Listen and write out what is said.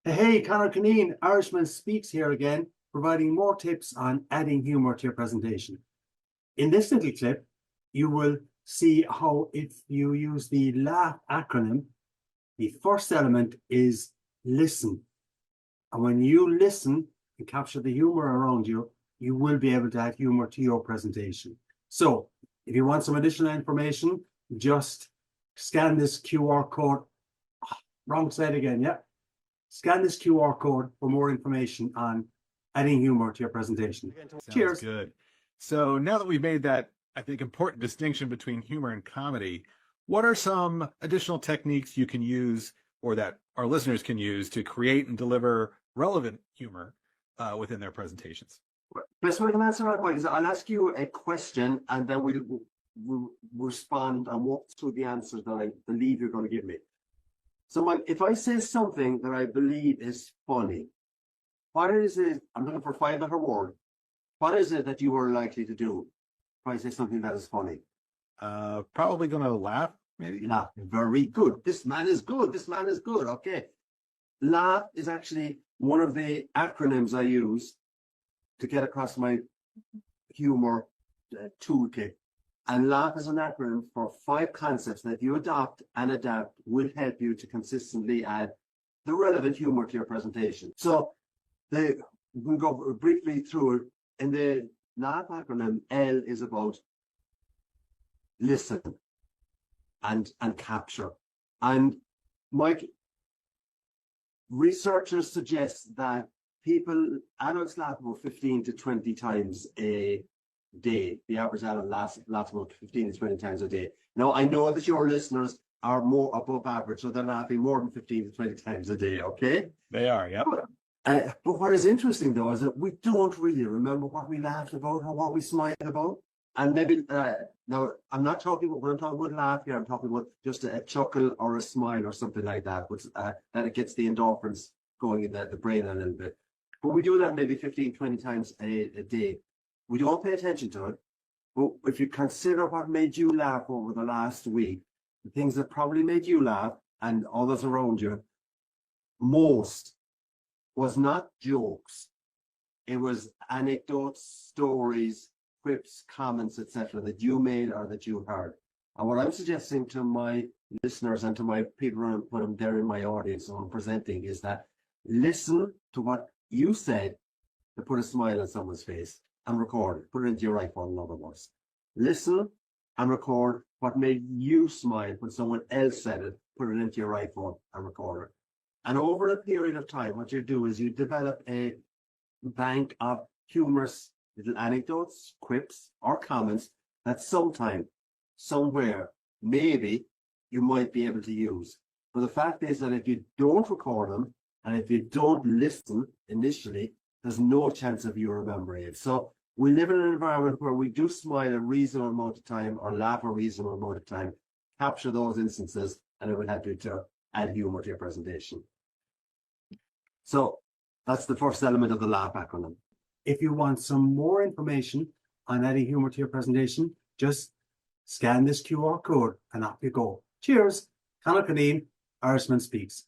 Hey, Conor Cunneen, Irishman Speaks here again, providing more tips on adding humor to your presentation. In this little clip, you will see how if you use the LAUGH acronym, the first element is listen. And when you listen and capture the humor around you, you will be able to add humor to your presentation. So if you want some additional information, just scan this QR code. Wrong side again, yeah. Scan this QR code for more information on adding humor to your presentation. Sounds Cheers. good. So now that we've made that, I think, important distinction between humor and comedy, what are some additional techniques you can use or that our listeners can use to create and deliver relevant humor within their presentations? Best way to answer that point is I'll ask you a question and then we'll respond and walk through the answers that I believe you're going to give me. So if I say something that I believe is funny, what is it? I'm looking for 5-letter word. What is it that you are likely to do if I say something that is funny? Probably going to laugh, maybe. Laugh. Very good. This man is good. This man is good. Okay. Laugh is actually one of the acronyms I use to get across my humor toolkit. And LAUGH is an acronym for 5 concepts that if you adopt and adapt will help you to consistently add the relevant humor to your presentation. So we can go briefly through it. In the LAUGH acronym, L is about listen and capture. And Mike, researchers suggest that adults laugh about 15 to 20 times a day. The average adult laughs about 15 to 20 times a day. Now, I know that your listeners are more above average, so they're laughing more than 15 to 20 times a day, okay? They are, yep. But what is interesting, though, is that we don't really remember what we laughed about or what we smiled about. And maybe, now, I'm not talking about, when I'm talking about laugh here, I'm talking about just a chuckle or a smile or something like that, which that it gets the endorphins going in the brain a little bit. But we do that maybe 15, 20 times a day. We don't pay attention to it, but if you consider what made you laugh over the last week, the things that probably made you laugh and others around you, most was not jokes. It was anecdotes, stories, quips, comments, etc. that you made or that you heard. And what I'm suggesting to my listeners and to my people who put them there in my audience who I'm presenting is that listen to what you said to put a smile on someone's face. And record it. Put it into your iPhone, in other words. Listen and record what made you smile when someone else said it. Put it into your iPhone and record it. And over a period of time, what you do is you develop a bank of humorous little anecdotes, quips, or comments that sometime, somewhere, maybe you might be able to use. But the fact is that if you don't record them and if you don't listen initially, there's no chance of you remembering it. So we live in an environment where we do smile a reasonable amount of time or laugh a reasonable amount of time. Capture those instances and it will help you to add humor to your presentation. So that's the first element of the LAUGH acronym. If you want some more information on adding humor to your presentation, just scan this QR code and off you go. Cheers. Conor Cunneen, Irishman Speaks.